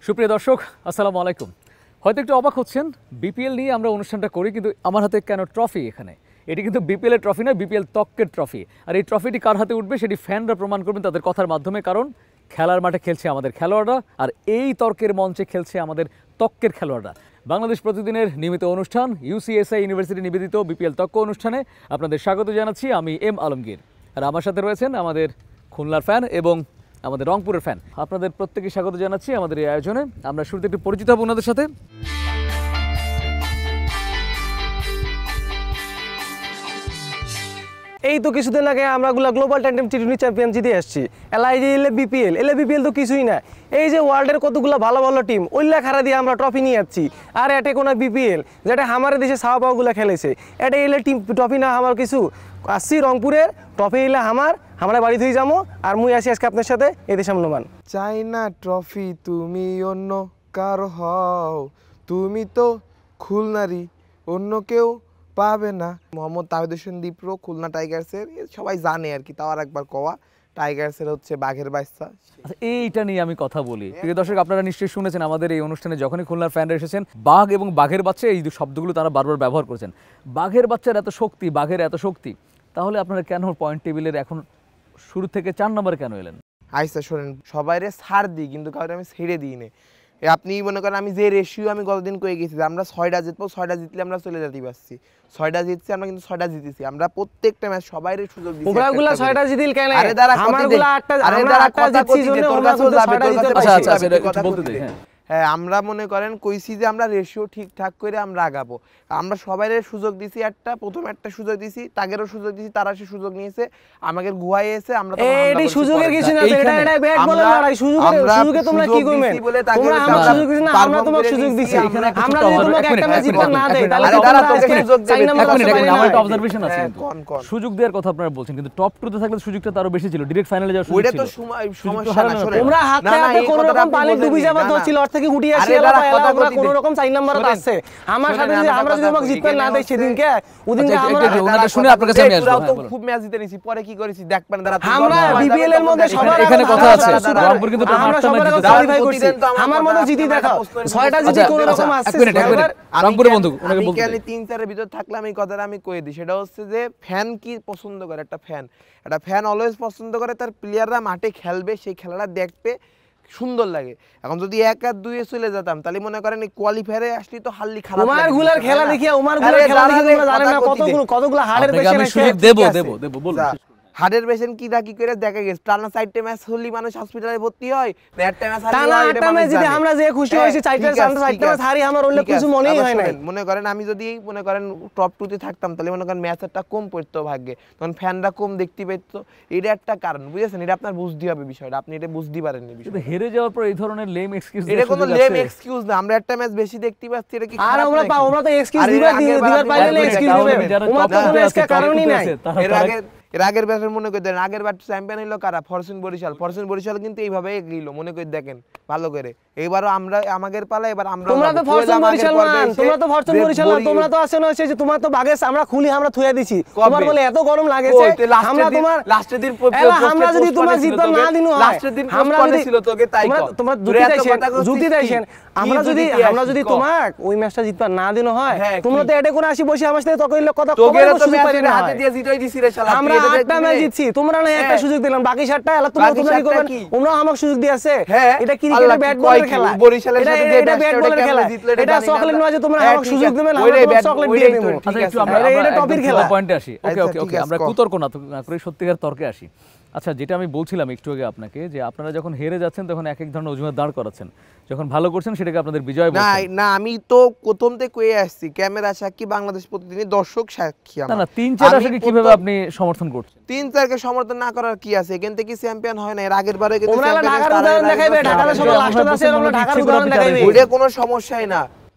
সুপ্রিয় দর্শক আসসালামু আলাইকুম। হয়তো একটু অবাক হচ্ছেন, বিপিএল নিয়ে আমরা অনুষ্ঠানটা করি, কিন্তু আমার হাতে কেন ট্রফি? এখানে এটি কিন্তু বিপিএল এর ট্রফি নয়, বিপিএল ত্বকের ট্রফি। আর এই ট্রফিটি কার হাতে উঠবে সেটি ফ্যানরা প্রমাণ করবেন তাদের কথার মাধ্যমে, কারণ খেলার মাঠে খেলছে আমাদের খেলোয়াড়রা, আর এই তর্কের মঞ্চে খেলছে আমাদের ত্বকের খেলোয়াড়রা। বাংলাদেশ প্রতিদিনের নিয়মিত অনুষ্ঠান ইউসিএসআই ইউনিভার্সিটি নিবেদিত বিপিএল ত্বক অনুষ্ঠানে আপনাদের স্বাগত জানাচ্ছি। আমি এম আলমগীর, আর আমার সাথে রয়েছেন আমাদের খুলনার ফ্যান এবং আমাদের রংপুরের ফ্যান। আপনাদের প্রত্যেককে স্বাগত জানাচ্ছি আমাদের এই আয়োজনে। আমরা শুরুতে একটু পরিচিত হব ওনাদের সাথে। এই তো কিছুদিন আগে আমরা গ্লোবাল টেন্টেম টি20 চ্যাম্পিয়ন জিতে আসছি। বিপিএল তো কিছুই না। এই যে ওয়ার্ল্ডের কতগুলো ভালো ভালো টিম ওইলা খারা দিয়ে আমরা ট্রফি নিয়ে যাচ্ছি, আর এটা কোনো বিপিএল যেটা আমাদের দেশে ছাওয়া পাওয়াগুলো খেলেছে, এটা এলে টিম ট্রফি না আমার কিছু। আসছি রংপুরের ট্রফি এলে আমরা বাড়ি থেকে যাবো, আর মুই আসি আজকে আপনার সাথে এদেশ আমলমান। চাই না ট্রফি তুমি অন্য কার হও, তুমি তো খুলনারই, অন্য কেউ পাবে না। মোহাম্মদ তাহিদ হোসেন দীপ্র, খুলনা টাইগার্সের, সবাই জানে আর কি, তাও আর একবার কওয়া, টাইগার্সের হচ্ছে বাঘের বাচ্চা। এইটা নিয়ে আমি কথা বলি। প্রিয় দর্শক, আপনারা নিশ্চয়ই শুনেছেন আমাদের এই অনুষ্ঠানে যখনই খুলনার ফ্যানরা এসেছেন, বাঘ এবং বাঘের বাচ্চা এই শব্দগুলো তারা বারবার ব্যবহার করেছেন। বাঘের বাচ্চার এত শক্তি, বাঘের এত শক্তি, তাহলে আপনারা কেন পয়েন্ট টেবিলের এখন শুরু থেকে 4 নম্বরে কেন এলেন? আচ্ছা শোনেন, সবাইরে ছাড় দিই কিন্তু কাউকে আমি ছেড়ে দিই না। আপনি মনে করেন আমি যে রেশিও আমি গতদিন কয়ে গেছি, আমরা 6টা জিতবো, 6টা জিতলে আমরা চলে যেতে পারছি। 6টা জিতছি আমরা, কিন্তু 6টা জিতেছি আমরা। প্রত্যেকটা ম্যাচ সবাইরে সুযোগ দিছি। ওগুলা 6টা জিতিল কেন? আরে দাঁড়া, আমারগুলা 8টা, আমরা 8টা জিতছি জন্য ওরা 6টা জিততে পারছে। আচ্ছা এটা বলতে দেই। হ্যাঁ, আমরা মনে করেন কইছি যে আমরা রেশিও ঠিকঠাক করে আমরা আগাবো। আমরা সবাইরে সুযোগ দিছি, প্রথম একটা সুযোগ দিছি, তাগেরও সুযোগ দিছি, তারা সে সুযোগ নিয়েছে, আমাদের গুহায় এসে আমরা এই সুযোগের কিছু না, এটা ব্যাট বলের লড়াই। সুযোগে তোমরা কি কইবেন? তোমরা আমরা সুযোগ দিছি না, আমরা তোমাকে সুযোগ দিছি। আমরা যদি তোমাকে একটা ম্যাচ জিততে না দেই, তাহলে তোমরা আজকে সুযোগ দেবে। আমার একটা অবজারভেশন আছে, সুযোগ দেওয়ার কথা আপনারা বলছেন, কিন্তু টপ 2 তে থাকলে সুযোগটা তারও বেশি ছিল, ডাইরেক্ট ফাইনালে যাওয়ার সুযোগ ছিল। ওইটা তো সমস্যা না। তোমরা হাতে কোন রকম পানি ডুবি যাবা তো ছিল, আর থেকে উঠে আসি এলা আমরা কোন রকম 4 নম্বরে আছে। আমার সাথে যদি আমরা যদি তোমাকে জিততে না দেই সেদিনকে, ওদিনকে আমরা শুনে আপনার কাছে আমি আসব। তো খুব ম্যাচ জিতে নিছি, পরে কি করেছি দেখবেন দাঁড়া। আমরা বিপিএল এর মধ্যে সবার এখানে কথা আছে, রংপুর কিন্তু আমরা সবার কাছে কোয়ালিফাই করছি। আমার মতো জিতি দেখাও, 6টা জিতে কোন রকম আসছে। রংপুরের বন্ধু ওনাকে বলতে আমি 3-4 এর ভিতর থাকলাম, এই কথাটা আমি কই দিই। সেটা হচ্ছে যে ফ্যান কি পছন্দ করে। একটা ফ্যান অলওয়েজ পছন্দ করে তার প্লেয়াররা মাঠে খেলবে, সেই খেলাটা দেখতে সুন্দর লাগে। এখন যদি 1-2 চলে যেতাম, তাহলে মনে করেন এই কোয়ালিফায়ারে আসলি তো হারলি খারাপ লাগে। উমার গুলার খেলা দেখিয়া তোমরা জানেন না কতগুলো হাড়ের পেশেন্ট আছে। দেব বলুন। হার্টের পেশেন্ট কি ডাকি করে দেখা গেছে, টানা 4টে ম্যাচ হলি মানুষ হসপিটালে ভর্তি হয়, একটা ম্যাচ হারলি টানা 8টা ম্যাচ জিতে আমরা যে খুশি হইছি, 4টা ম্যাচ হারি আমার ওলে কিছু মনেই হয় না। মনে করেন আমি যদি মনে করেন টপ 2 তে থাকতাম, তাহলে মনে করেন ম্যাচটা কম পড়তো ভাগ্যে, তখন ফ্যানরা কম দেখতে পেতো। এটা একটা কারণ, বুঝেছেন? এটা আপনার বুঝতে হবে বিষয়টা, আপনি এটা বুঝতে পারেননি বিষয়টা। হেরে যাওয়ার পর এই ধরনের লেম এক্সকিউজ, এটা কোনো লেম এক্সকিউজ না। আমরা একটা ম্যাচ বেশি দেখতে পাচ্ছি, এটা কি আর আমরা তো এক্সকিউজ দিবার পাইলে এক্সকিউজ দিবে। ওমা তো কোনো এক্সকিউজ কারণই নাই। এর আগের ব্যাচের মনে করে দেন, আগের ব্যাচ চ্যাম্পিয়ন হলো কারা? ফরচুন বরিশাল কিন্তু এইভাবে এগিয়েছিল, মনে করে দেখেন ভালো করে। এবারও আমরা আমাদের পালা, এবার আমরা তোমরা তো ফরচুন বরিশাল তোমরা তো আসে না, যে তোমার তো বাগে আমরা খুলি আমরা থুয়া দিছি, তোমার বলে এত গরম লাগেছে। আমরা তোমার লাস্টের দিন আমরা যদি তোমার জিততে না দিনু হয়, লাস্টের দিন আমরা ছিল তোকে, তাই তোমার জুতি দেইছেন। আমরা যদি তোমাক ওই ম্যাচটা জিতবা না দিনু হয়, তোমরা তো এডে কোন আসি বসে আমার সাথে তকইল কথা তোকে তো ম্যাচের হাতে দিয়ে জিতই দিছি রে শালা। আমরা 8টা ম্যাচ জিতছি, তোমরা না একটা সুযোগ দিলাম, বাকি 7টা এলা তোমরা কি করবেন? তোমরা আমাকে সুযোগ দিয়েছে। এটা ক্রিকেটের ব্যাট বলের খেলা, বরিশালের সাথে যে ব্যাট বলের খেলা, এটা চকলেট নয় যে তোমরা আমাকে সুযোগ দিবেন, আমরা চকলেট দিয়ে দেব। আচ্ছা একটু আমরা এটা টপিক খেলা পয়েন্টে আসি। ওকে আমরা কুতর্ক না করে সত্যিকার তর্কে আসি। আচ্ছা, যেটা আমি বলছিলাম একটু আগে আপনাকে, যে আপনারা যখন হেরে যাচ্ছেন তখন এক ধরনের অজুহাত দাঁড় করাচ্ছেন, যখন ভালো করছেন সেটাকে আপনাদের বিজয় বলছেন। না আমি তো প্রথম থেকে কয়ে আসছি, ক্যামেরা সাক্ষী, বাংলাদেশ প্রতিদিনই দর্শক সাক্ষী। না 3-4 আশাকে কিভাবে আপনি সমর্থন করছেন? 3-4 কে সমর্থন না করার কি আছে? এখান থেকে চ্যাম্পিয়ন হয় না, এর আগের বারে কিন্তু ঢাকার উদাহরণ দেখাইবে, ঢাকার সবাই লাস্টে আছে, আমরা ঢাকার উদাহরণ দেখাইবে, ওইটা কোনো সমস্যাই না।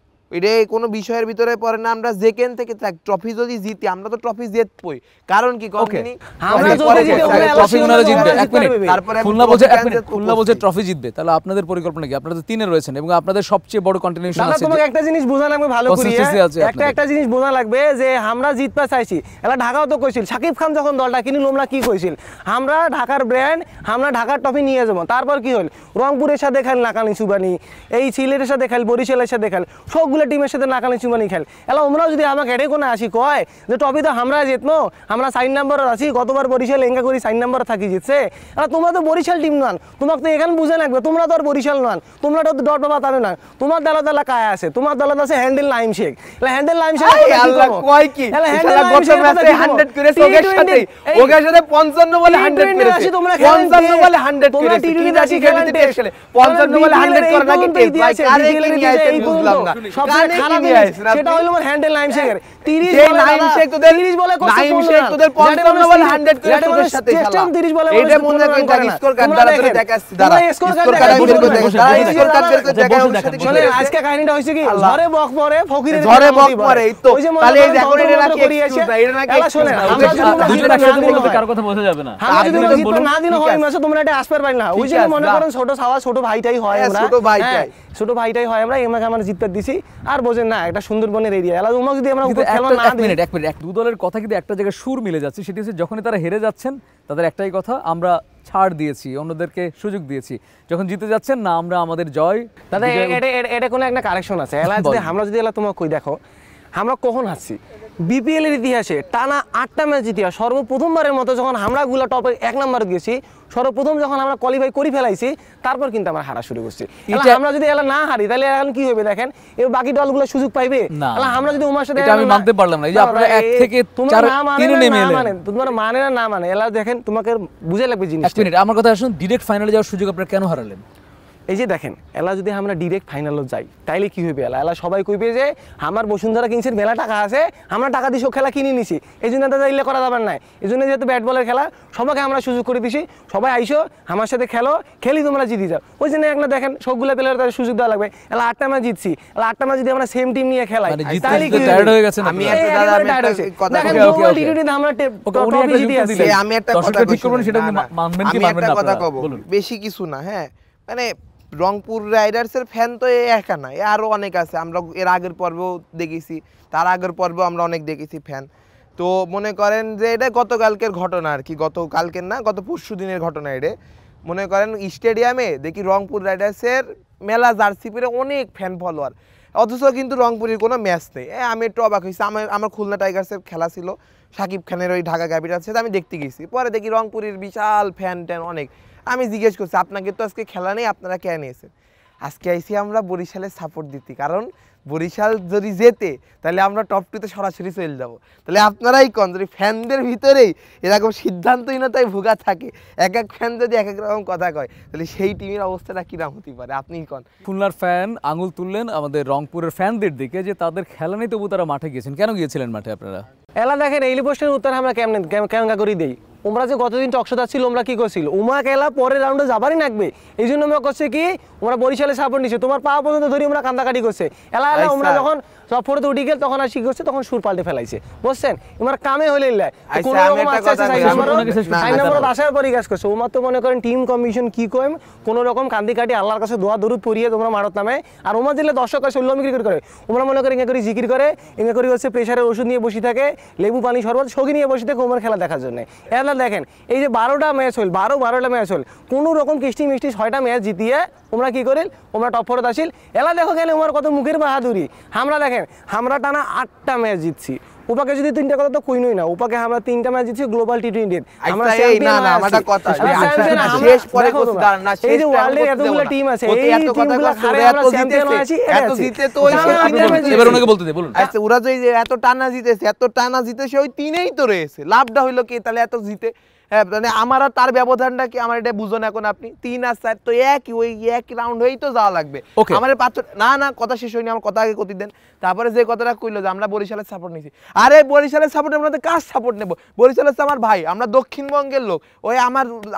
এটা কোনো বিষয়ের ভিতরে পড়ে না। আমরা যেখান থেকে ট্রফি যদি জিতি আমরা তো ট্রফি জিতবই, কারণ কি কখনই আমরা যদি জিতি ওখানে ট্রফি ওনারা জিতবে। এক মিনিট, তারপরে খুলনা বলছে খুলনা বলছে ট্রফি জিতবে, তাহলে আপনাদের পরিকল্পনা কি? আপনারা তো 3-এ রয়েছেন এবং আপনাদের সবচেয়ে বড় কন্টিনিউশন দাদা আছে। তোমাকে একটা জিনিস বোঝা লাগবে ভালো করে, Consistency আছে আপনাদের। একটা জিনিস বোঝা লাগবে যে আমরা জিততে চাইছি। এলা ঢাকাও তো কইছিল, সাকিব খান যখন দলটা কিনিল আমরা কি কইছিল, আমরা ঢাকার ব্র্যান্ড, আমরা ঢাকার ট্রফি নিয়ে যাবো। তারপর কি হল, রংপুরের সাথে খেল নাকানি চুবানি, এই সিলেটের সাথে খেল, বরিশালের সাথে খেল, সবগুলো টিমের সাথে নাকানি চুবানি খেল। এলা ওমরাও যদি আমাকে এটাই কোনো আসি কয় যে ট্রফি তো আমরা জিতবো, আমরা 4 নম্বরে আছি, গতবার বরিশাল এঙ্গা করি 4 নম্বরে থাকি জিতছে। এলা তোমরা তো বরিশাল টিম নন, তোমাকে তো এখানে বুঝে লাগবে, তোমরা তো আর বরিশাল নন, তোমরা তো ডট বাবা তাবে না। তোমার দলা দলা কায় আছে, তোমার দলা আছে হ্যান্ডেল লাইম শেখ। এলা হ্যান্ডেল লাইম শেখ আল্লাহ কয় কি শালা গত ম্যাচে 100 করেছে ওগের সাথে 55 বলে 100 করেছে, 55 বলে 100 করেছে। টি20 আসি খেলতে খেলে 55 বলে 100 করে নাকি টেস্ট ভাই, কারে কি নিয়ে আইছেন বুঝলাম না। সবচেয়ে খারাপ সেটা হলো আমার হ্যান্ডেল লাইম শেখের 30 যে বলে নাইম শেখ তোদের 30 বলে করছে, নাইম শেখ তোদের 55 বলে 100 করে তোদের সাথে খেলা। 30 বলে এইটা মনে করেন তার স্কোর কার্ড দ্বারা তোরে দেখাচ্ছি, দাঁড়া স্কোর কার্ড বের করে দেখ, স্কোর কার্ড বের করে দেখা ওর সাথে চলে। আজকে কাহিনীটা হইছে কি, ঝড়ে বক পরে ফকিরের ঝড়ে বক পরে, এই তো তাহলে এই দেখো এটা নাকি এক্সকিউজ না, এটা নাকি শুনে আমরা দুজন একসাথে বলতে কার কথা বোঝা যাবে না। আমরা যদি জিততে না দিন হয় মাসে তোমরা এটা আসবার পাই না। ওই যে মনে করেন ছোট সাওয়া ছোট ভাইটাই হয়, আমরা ছোট ভাইটাই হয়, আমরা এমাকে আমরা জিততে দিছি। আর বোঝেন না একটা সুন্দরবনের এরিয়া, এলা তোমরা যদি আমরা উপর খেলা না দিই। এক মিনিট, দু দলের কথা কিন্তু একটা জায়গায় সুর মিলে যাচ্ছে, সেটি হচ্ছে যখনই তারা হেরে যাচ্ছেন তাদের একটাই কথা, আমরা ছাড় দিয়েছি, অন্যদেরকে সুযোগ দিয়েছি। যখন জিতে যাচ্ছেন না, আমরা আমাদের জয়। দাদা এটা কোনো একটা কারেকশন আছে। এলা যদি আমরা যদি এলা তোমাকে কই দেখো, আমরা কখন হাসছি বিপিএল এর ইতিহাসে টানা 8টা ম্যাচ জিতিয়া সর্বপ্রথমবারের মতো যখন আমরা গুলা টপে 1 নম্বরে গেছি, সর্বপ্রথম যখন আমরা কোয়ালিফাই করে ফেলাইছি, তারপর কিন্তু আমরা হারা শুরু করছি। আমরা যদি এলা না হারি তাহলে এখন কি হবে দেখেন, এই বাকি দলগুলো সুযোগ পাইবে না। আমরা যদি ওমার সাথে এটা আমি মানতে পারলাম না, এই যে আপনারা 1 থেকে 4 3 নেমে এলেন, তোমরা মানে না মানে, এলা দেখেন তোমাকে বুঝে লাগবে জিনিস। এক মিনিট আমার কথা শুনুন, ডাইরেক্ট ফাইনালে যাওয়ার সুযোগ আপনারা কেন হারালেন? এই যে দেখেন, এলা যদি আমরা ডিরেক্ট ফাইনালে যাই তাইলে কি হইবে, এলা সবাই কইবে যে আমার বসুন্ধরা কিংসের মেলা টাকা আছে, আমরা টাকা দিয়ে সব খেলা কিনে নিছি, এই জন্য তাদের ইলে করা যাবে না। এই জন্য যেহেতু ব্যাট বলের খেলা, সবাইকে আমরা সুযোগ করে দিছি, সবাই আইসো আমার সাথে খেলো, খেলি তোমরা জিতে যাও। ওই জন্য একটা দেখেন সবগুলো প্লেয়ার তাদের সুযোগ দেওয়া লাগবে। এলা 8টা ম্যাচ জিতছি, এলা 8টা ম্যাচ যদি আমরা সেম টিম নিয়ে খেলাই তাহলে কি টায়ার্ড হয়ে গেছেন? আমি একটা দাদা আমি একটা কথা দেখেন টি20 আমরা ট্রফি জিতে আসছি। আমি একটা কথা ঠিক করবেন, সেটা মানবেন কি মানবেন না? কথা কব বেশি কিছু না, হ্যাঁ মানে রংপুর রাইডার্সের ফ্যান তো একা না, আরও অনেক আছে। আমরা এর আগের পর্বেও দেখেছি, তার আগের পর্বেও আমরা অনেক দেখেছি ফ্যান। তো মনে করেন যে এটা গতকালকের ঘটনা আর কি, গতকালকের না গত পরশু দিনের ঘটনা। এটা মনে করেন স্টেডিয়ামে দেখি রংপুর রাইডার্সের মেলা জার্সি পরে অনেক ফ্যান ফলোয়ার, অথচ কিন্তু রংপুরের কোনো ম্যাচ নেই। আমি একটু অবাক হয়েছি। আমার খুলনা টাইগার্সের খেলা ছিল, সাকিব খানের ওই ঢাকা ক্যাপিটালস সাথে আমি দেখতে গেছি, পরে দেখি রংপুরের বিশাল ফ্যান ট্যান অনেক। আমি জিজ্ঞেস করছি আপনাকে তো আজকে খেলা নেই, আপনারা কেন নিয়েছেন? আজকে আইসি আমরা বরিশালের সাপোর্ট দিতে, কারণ বরিশাল যদি জেতে তাহলে আমরা টপ 2-তে সরাসরি চলে যাবো। তাহলে আপনারাই কন, যদি ফ্যানদের ভিতরেই এরকম সিদ্ধান্তহীনতায় ভুগা থাকে, এক এক ফ্যান যদি এক এক রকম কথা কয়, তাহলে সেই টিমের অবস্থাটা কিরকম হতে পারে আপনিই কন। খুলনার ফ্যান আঙুল তুললেন আমাদের রংপুরের ফ্যানদের দিকে যে তাদের খেলা নেই, তবু তারা মাঠে গিয়েছেন। কেন গিয়েছিলেন মাঠে আপনারা? এলা দেখেন এই প্রশ্নের উত্তর আমরা কেমন করে দেই। ওমরা যে গতদিন টকশোতে ছিল, ওমরা কি করছিল, উমা খেলা পরের রাউন্ডে যাবারই লাগবে, এই জন্য আমরা করছে কি, ওমরা বরিশালে সাপোর্ট নিচ্ছে, তোমার পাওয়া পর্যন্ত ধরি আমরা কান্দাকাটি করছে। এলা ওমরা যখন সব ফোরতে উঠে গেল তখন আর কি করছে, তখন সুর পাল্টে ফেলাইছে, বুঝছেন? এবার কামে হইলে আসার পরই কাজ করছে। ওমার তো মনে করেন টিম কমিশন কি কম, কোনো রকম কান্দি কাটি আল্লাহর কাছে দোয়া দরুদ পড়িয়ে তোমরা মারত নামে। আর ওমা দিলে দর্শক হয় শৈল্য বিক্রি করে, ওমরা মনে করে ইঙ্গা করে জিকির করে, ইঙ্গা করে হচ্ছে প্রেশারের ওষুধ নিয়ে বসে থাকে, লেবু পানি শরবত সগি নিয়ে বসে থাকে ওমার খেলা দেখার জন্য। এলা দেখেন এই যে 12টা ম্যাচ হল, 12টা ম্যাচ হল, কোনো রকম কিস্তি মিষ্টি 6টা ম্যাচ জিতিয়ে ওমরা কি করিল, ওমরা টপ 4 আসিল। এলা দেখো গেলে ওমার কত মুখের বাহাদুরি। আমরা দেখেন আমরা টানা 8টা ম্যাচ জিতছি, ওপাকে যদি 3টা কথা তো কইনই না, ওপাকে আমরা 3টা ম্যাচ জিতছি গ্লোবাল টি20। আমরা না না আমারটা কথা শেষ পরে কথা দাঁড়ান না, এই যে ওয়ার্ল্ডের এতগুলো টিম আছে, এই টিমগুলো খারে আমরা চ্যাম্পিয়ন হয়েছি, এত জিতে তো ওই এবার ওনাকে বলতে দে, বলুন। আচ্ছা ওরা যে এত টানা জিতেছে, এত টানা জিতেছে ওই 3এই তো রয়েছে, লাভটা হইলো কি তাহলে এত জিতে? হ্যাঁ মানে আমার আর তার ব্যবধানটা কি আমার এটা বুঝো না এখন আপনি 3 আর 4 তো একই ওই এক রাউন্ড হয়েই তো যাওয়া লাগবে Okay. আমার পাঁচ না কথা শেষ হয়নি আমার কথা আগে কতি দেন তারপরে যে কথাটা কইলো যে আমরা বরিশালের সাপোর্ট নিছি আরে বরিশালের সাপোর্ট আমরা তো কার সাপোর্ট নেব বরিশাল হচ্ছে আমার ভাই আমরা দক্ষিণবঙ্গের লোক ওই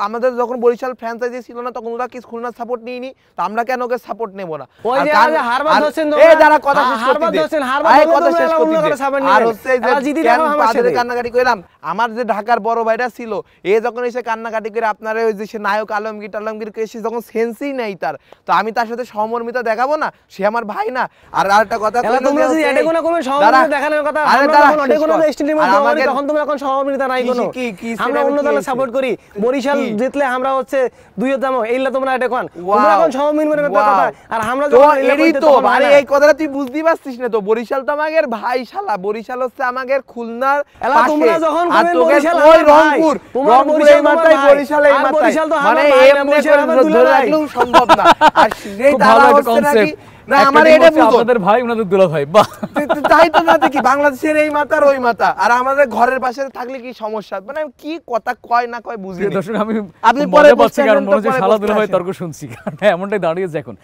আমাদের যখন বরিশাল ফ্র্যাঞ্চাইজি ছিল না তখন ওরা কি খুলনার সাপোর্ট নিইনি তো আমরা কেন ওকে সাপোর্ট নেব না ওই যে হারবাদ হোসেন এই যারা কথা শেষ করতে কথা শেষ করতে আর হচ্ছে যে কান্নাকাটি কইলাম আমার যে ঢাকার বড় ভাইটা ছিল এ যখন এসে কান্নাকাটি করে আপনারা ওই যে সে নায়ক আলমগীরকে এসে যখন সেন্সই নেই তার তো আমি তার সাথে সহমর্মিতা দেখাবো না সে আমার ভাই না আর আরেকটা কথা তোমরা যদি এডে কোনো সহমর্মিতা দেখানোর কথা আমরা যখন এডে কোনো স্টেডিয়ামের মধ্যে তখন তোমরা এখন সহমর্মিতা নাই কোনো আমরা অন্য দলে সাপোর্ট করি বরিশাল জিতলে আমরা হচ্ছে দুইও দামো এইলা তোমরা এডে কোন তোমরা এখন সহমর্মিতার কথা আর আমরা তো এরই তো আরে এই কথাটা তুই বুঝতেই পারছিস না তো বরিশাল তো আমাদের ভাই শালা বরিশাল হচ্ছে আমাদের খুলনার পাশে তোমরা যখন আর বরিশাল ওই রংপুর এই মাথায় বরিশাল এই মাথায় মানে এমনি ধরে রাখলেও সম্ভব না আর সেই তারা হচ্ছে নাকি না আমার এটা বুঝো আপনাদের ভাই ওনাদের দুলা ভাই বাহ তাই তো না কি বাংলাদেশের এই মাথা আর ওই মাথা আর আমাদের ঘরের পাশে থাকলে কি সমস্যা মানে কি কথা কয় না কয় বুঝি না দর্শক আমি আপনি পরে বলছি কারণ মনে হচ্ছে পরে শালা দুলা ভাই বসতে তর্ক শুনছি কারণ এমনটাই দাঁড়িয়েছে এখন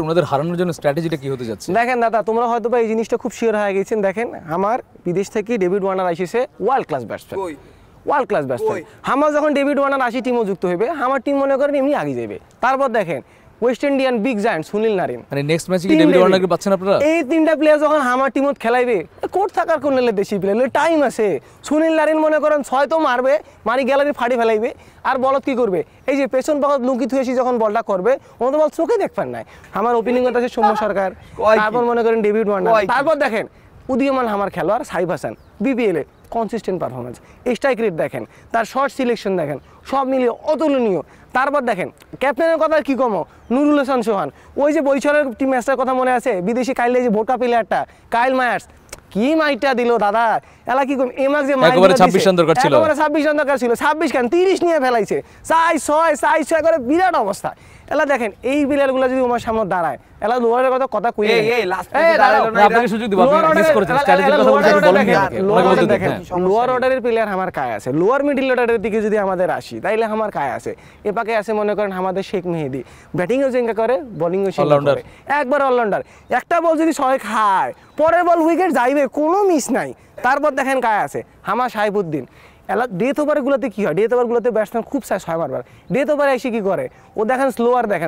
ওনাদের হারানোর জন্য স্ট্র্যাটেজিটা কি হতে যাচ্ছে দেখেন দাদা তোমরা হয়তো বা এই জিনিসটা খুব শিওর হয়ে গেছেন দেখেন আমার বিদেশ থেকে ডেভিড ওয়ার্নার আসিছে world class batsman world class batsman আমার যখন ডেভিড ওয়ার্নার আসি টিমও যুক্ত হইবে আমার টিম মনে করেন এমনি আগে যাবে তারপর দেখেন West Indian big giant Sunil Narine মানে নেক্সট ম্যাচে কি ডেভিড ওয়ার্নারকে পাচ্ছেন আপনারা এই তিনটা প্লেয়ার যখন আমার টিমত খেলাইবে কোর্ট থাকার কোন লেলে বেশি প্লেয়ার টাইম আছে সুনীল নারিন মনে করেন 6 তো মারবে মারি গ্যালারি ফাড়ি ফেলাইবে আর বলত কি করবে এই যে পেছন পকেট লুকি থুয়েছি যখন বলটা করবে ও তো বল চোখে দেখবেন না আমার ওপেনিং আছে সৌম্য সরকার তারপর মনে করেন ডেভিড ওয়ার্নার তারপর দেখেন উদীয়মান আমার খেলোয়াড় সাইফ হাসান বিপিএল এ কনসিস্টেন্ট পারফরমেন্স স্ট্রাইক রেট দেখেন তার শর্ট সিলেকশন দেখেন সব মিলিয়ে অতুলনীয় তারপর দেখেন ক্যাপ্টেনের কথা কি কমো নুরুল হাসান সোহান ওই যে বরিশালের টিম ম্যাচটার কথা মনে আছে বিদেশি কাইলে যে ভোটা প্লেয়ারটা কাইল মায়ার্স কি মাইটটা দিল দাদা এলা কি কম এমাক যে একবারে 26 রান দরকার ছিল একবারে 26 রান দরকার ছিল 26 কেন 30 নিয়ে ফেলাইছে 4-6 করে বিরাট অবস্থা এলা দেখেন এই প্লেয়ারগুলো যদি আমার সামনে দাঁড়ায় এলা লোয়ারের কথা কই এই লাস্ট ম্যাচে দাঁড়ালো না আপনাকে সুযোগ দিব আপনি মিস করেছেন স্ট্র্যাটেজির কথা বলতে বলেন লোয়ার দেখেন লোয়ার অর্ডারের প্লেয়ার আমার কায় আছে লোয়ার মিডল অর্ডারের দিকে যদি আমাদের আসি তাইলে আমার কায় আছে এ পাকে আছে মনে করেন আমাদের শেখ মেহেদী ব্যাটিং ও চেঙ্গা করে বোলিং ও চেঙ্গা করে একবার অলরাউন্ডার একটা বল যদি 6 খায় পরের বল উইকেট যাইবে কোনো মিস নাই তারপর দেখেন কায় আছে হামা সাইফুদ্দিন এলা ডেথ ওভারগুলোতে কি হয় ডেথ ওভারগুলোতে ব্যাটসম্যান খুব চায় 6 মারবার ডেথ ওভারে এসে কি করে ও দেখেন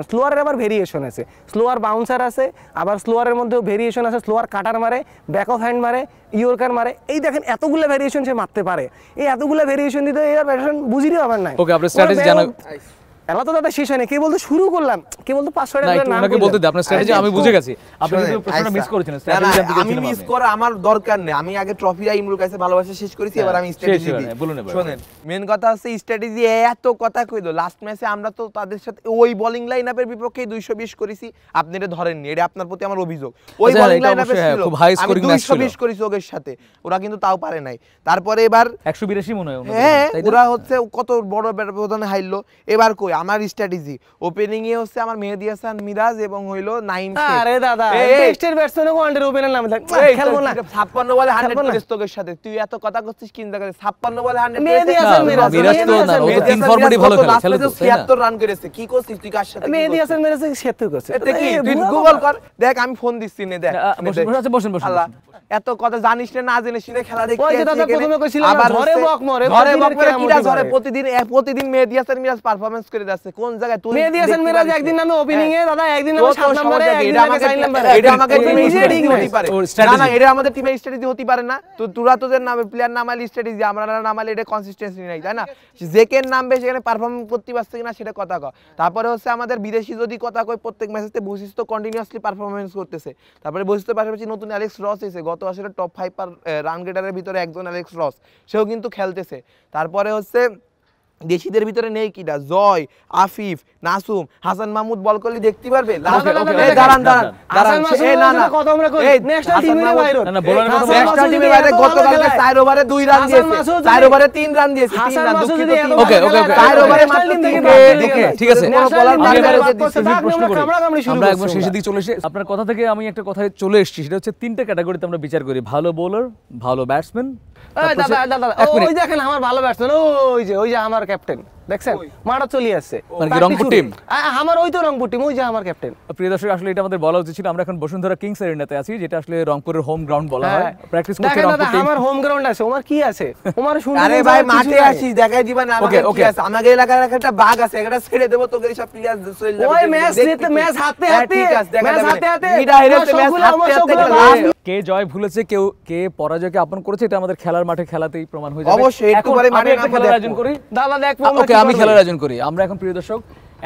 স্লোয়ারের আবার ভেরিয়েশন আছে স্লোয়ার বাউন্সার আছে আবার স্লোয়ারের মধ্যেও ভেরিয়েশন আছে স্লোয়ার কাটার মারে ব্যাক অফ হ্যান্ড মারে ইয়র্কার মারে এই দেখেন এতগুলো ভেরিয়েশন সে মারতে পারে এই এতগুলো ভেরিয়েশন দিতে এর ব্যাটসম্যান বুঝিরই হবে না ওকে আপনি স্ট্র্যাটেজি জানা এলা তো দাদা শেষ হয়নি কে বলতে শুরু করলাম কে বলতে 5-6টা প্লেয়ার নাম আপনাকে বলতে দিন আপনার স্ট্র্যাটেজি আমি বুঝে গেছি আপনি কিন্তু প্রশ্নটা মিস করেছেন স্ট্র্যাটেজি জানতে আমি মিস করা আমার দরকার নেই আমি আগে ট্রফিটা ইমরুল কাছে ভালোবাসা শেষ করেছি এবার আমি স্ট্র্যাটেজি দিই শুনেন মেন কথা হচ্ছে স্ট্র্যাটেজি এত কথা কইলো লাস্ট ম্যাচে আমরা তো তাদের সাথে ওই বোলিং লাইনআপের বিপক্ষে 220 করেছি আপনি এটা ধরেননি এটা আপনার প্রতি আমার অভিযোগ ওই বোলিং লাইনআপে ছিল খুব হাই স্কোরিং ম্যাচ ছিল 220 করেছি ওদের সাথে ওরা কিন্তু তাও পারে নাই তারপরে এবার 182 মনে হয় হ্যাঁ ওরা হচ্ছে কত বড় ব্যবধানে হারলো এবার কই আমার স্ট্র্যাটেজি ওপেনিং এ হচ্ছে আমার মেহেদী হাসান মিরাজ এবং হইলো নাইম শেখ আরে দাদা টেস্টের ব্যাটসম্যান ও ওয়ানডে ওপেনার নাম খেলবো না 56 বলে 100 করে স্ট্রোকের সাথে তুই এত কথা করছিস কিন জায়গায় 56 বলে 100 মেহেদী হাসান মিরাজ তো না ও তো ইনফরমেটিভ ভালো খেলে ছেলে তো 76 রান করেছে কি করছিস তুই কার সাথে মেহেদী হাসান মিরাজ 76 করছে এটা কি তুই গুগল কর দেখ আমি ফোন দিচ্ছি নে দেখ বসেন আল্লাহ এত কথা জানিস না না জেনে শুনে খেলা দেখতে ওই যে দাদা প্রথমে কইছিলাম ঘরে বক মরে কিরা ধরে প্রতিদিন মেহেদী হাসান মিরাজ পারফরম্যান্স করে যাচ্ছে কোন জায়গায় তুই মেহেদী হাসান মিরাজ একদিন নামে ওপেনিং এ দাদা একদিন নামে 7 নম্বরে একদিন নামে 4 নম্বরে এটা আমাদের টিমে স্ট্র্যাটেজি হতে পারে না না এটা আমাদের টিমে স্ট্র্যাটেজি হতে পারে না তো তোরা তোদের নামে প্লেয়ার নামালি স্ট্র্যাটেজি আমরা নামালে এটা কনসিস্টেন্সি নাই তাই না জেকের নামবে সেখানে পারফর্ম করতে পারছে কিনা সেটা কথা কয় তারপরে হচ্ছে আমাদের বিদেশি যদি কথা কই প্রত্যেক ম্যাচেতে বৈশিষ্ট্য কন্টিনিউয়াসলি পারফরম্যান্স করতেছে তারপরে বৈশিষ্ট্য পাশাপাশি নতুন অ্যালেক্স রস এসে গত আসলে টপ 5 রান গেটারের ভিতরে একজন অ্যালেক্স রস সেও কিন্তু খেলতেছে তারপরে হচ্ছে দেশিদের ভিতরে নেই কিটা জয় আফিফ নাসুম হাসান মাহমুদ বল করলে দেখতে পারবে দাঁড়ান এই না না কত আমরা কই ন্যাশনাল টিমের বাইরে না না বোলার কথা ন্যাশনাল টিমের বাইরে গতকালকে 4 ওভারে 2 রান দিয়েছে 4 ওভারে 3 রান দিয়েছে 3 রান দুঃখিত ওকে 4 ওভারে মাত্র 3 ঠিক আছে আমরা একবার শেষের দিকে চলে এসে আপনার কথা থেকে আমি একটা কথায় চলে এসেছি সেটা হচ্ছে তিনটা ক্যাটাগরিতে আমরা বিচার করি ভালো বোলার ভালো ব্যাটসম্যান দাদা দাদা এক মিনিট। ওই দেখেন আমার ভালো ব্যাটসম্যান, ওই যে আমার ক্যাপ্টেন দেখছেন মাঠে চলে আসছে। মানে কি রংপুর টিম? আমার ওই তো রংপুর টিম, ওই যে আমার ক্যাপ্টেন। প্রিয় দর্শক, আসলে এটা আমাদের বলা উচিত ছিল। আমরা এখন বসুন্ধরা কিংস এরিনাতে আছি, যেটা আসলে রংপুরের হোম গ্রাউন্ড বলা হয়। প্র্যাকটিস করতে দেখেন দাদা রংপুর টিম। আমার হোম গ্রাউন্ড আছে, ওমার কি আছে, ওমার শুনতে আরে ভাই মাঠে আসি দেখাই দিবা না আমাকে Okay, কি okay. আছে। আমাদের এলাকার একটা বাঘ আছে, একটা ছেড়ে দেব তোকে সব প্লেয়ার চলে যাবে। ওই ম্যাচ নিতে ম্যাচ হাতে হ্যাঁ, হাতে ঠিক আছে, দেখা ম্যাচ যাবে। হাতে হাতে মিডা হেরেছে, ম্যাচ হাতে হাতে খেলা। কে জয় ভুলেছে, কে পরাজয়কে আপন করেছে, এটা আমাদের খেলার মাঠে খেলাতেই প্রমাণ হয়ে যাবে। অবশ্যই, একটু এখন পরে আমি মাঠে একটা নামবো, খেলার দেখবো। আয়োজন করি। দাদা দেখবো ওকে, আমি খেলার আয়োজন করি। আমরা এখন প্রিয় দর্শক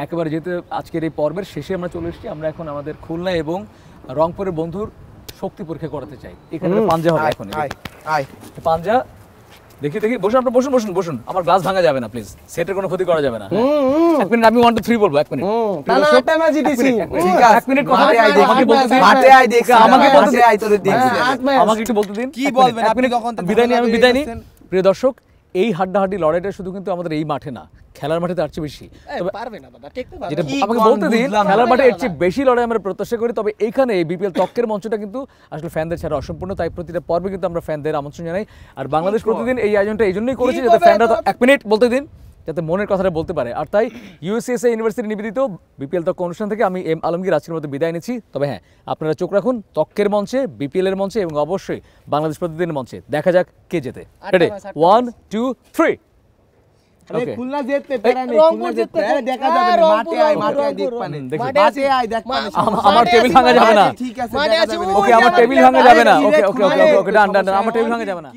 একেবারে যেহেতু আজকের এই পর্বের শেষে আমরা চলে এসেছি, আমরা এখন আমাদের খুলনা এবং রংপুরের বন্ধুর শক্তি পরীক্ষা করাতে চাই। এখানে একটা পাঞ্জা হবে এখন। আয় আয় পাঞ্জা দেখি বসুন, আপনারা বসুন। আমার গ্লাস ভাঙা যাবে না প্লিজ, সেটের কোনো ক্ষতি করা যাবে না। এক মিনিট, আমি 1 2 3 বলবো। 1 মিনিট। দাদা একটা ম্যাচ জিতেছি। ঠিক আছে, 1 মিনিট কথা মাঠে আয়, আমাকে বলতে দিন। মাঠে আয় দেখছি, আমাকে বলতে মাঠে দিন। আয় তোরে দেখছি। আমাকে একটু বলতে দিন। কি 1 মিনিট, বলবেন? 1 আপনি মিনিট। যখন তো বিদায় নিই, আমি ধাক্কা বিদায় দিয়ে নিই। যাচ্ছেন। প্রিয় দর্শক, এই হাড্ডাহাড্ডি লড়াইটা শুধু কিন্তু আমাদের এই মাঠে না, খেলার মাঠে তার চেয়ে বেশি। তবে পারবে না দাদা, টেকতে পারবে যেটা কি আমাকে কোন বলতে দিন, বুঝলাম না। খেলার মাঠে এর চেয়ে বেশি লড়াই আমরা প্রত্যাশা করি। তবে এইখানে এই বিপিএল ত্বকের মঞ্চটা কিন্তু আসলে ফ্যানদের ছাড়া অসম্পূর্ণ, তাই প্রতিটা পর্বে কিন্তু আমরা ফ্যানদের আমন্ত্রণ জানাই। আর বাংলাদেশ প্রতিদিন এই আয়োজনটা এই জন্যই করেছি যাতে ফ্যানরা 1 মিনিট বলতে দিন, যাতে মনের কথাটা বলতে পারে। আর তাই ইউএসএসএ ইউনিভার্সিটি নিবেদিত বিপিএল ত্বক অনুষ্ঠান থেকে আমি এম আলমগীর আজকের মতো বিদায় নিচ্ছি। তবে হ্যাঁ, আপনারা চোখ রাখুন ত্বকের মঞ্চে, বিপিএল এর মঞ্চে এবং অবশ্যই বাংলাদেশ প্রতিদিনের মঞ্চে। দেখা যাক কে জেতে। রেডি, 1 2 3। ওকে, খুলনা জিততে পারে না, খুলনা জিততে দেখা যাবে না। মাঠে আয় দেখ পানে, দেখি। মাঠে আয় দেখ পানে। আমার টেবিল ভাঙা যাবে না। ঠিক আছে, দেখা যাবে না। ওকে, আমার টেবিল ভাঙা যাবে না। ওকে, ডান, আমার টেবিল ভাঙা যাবে না।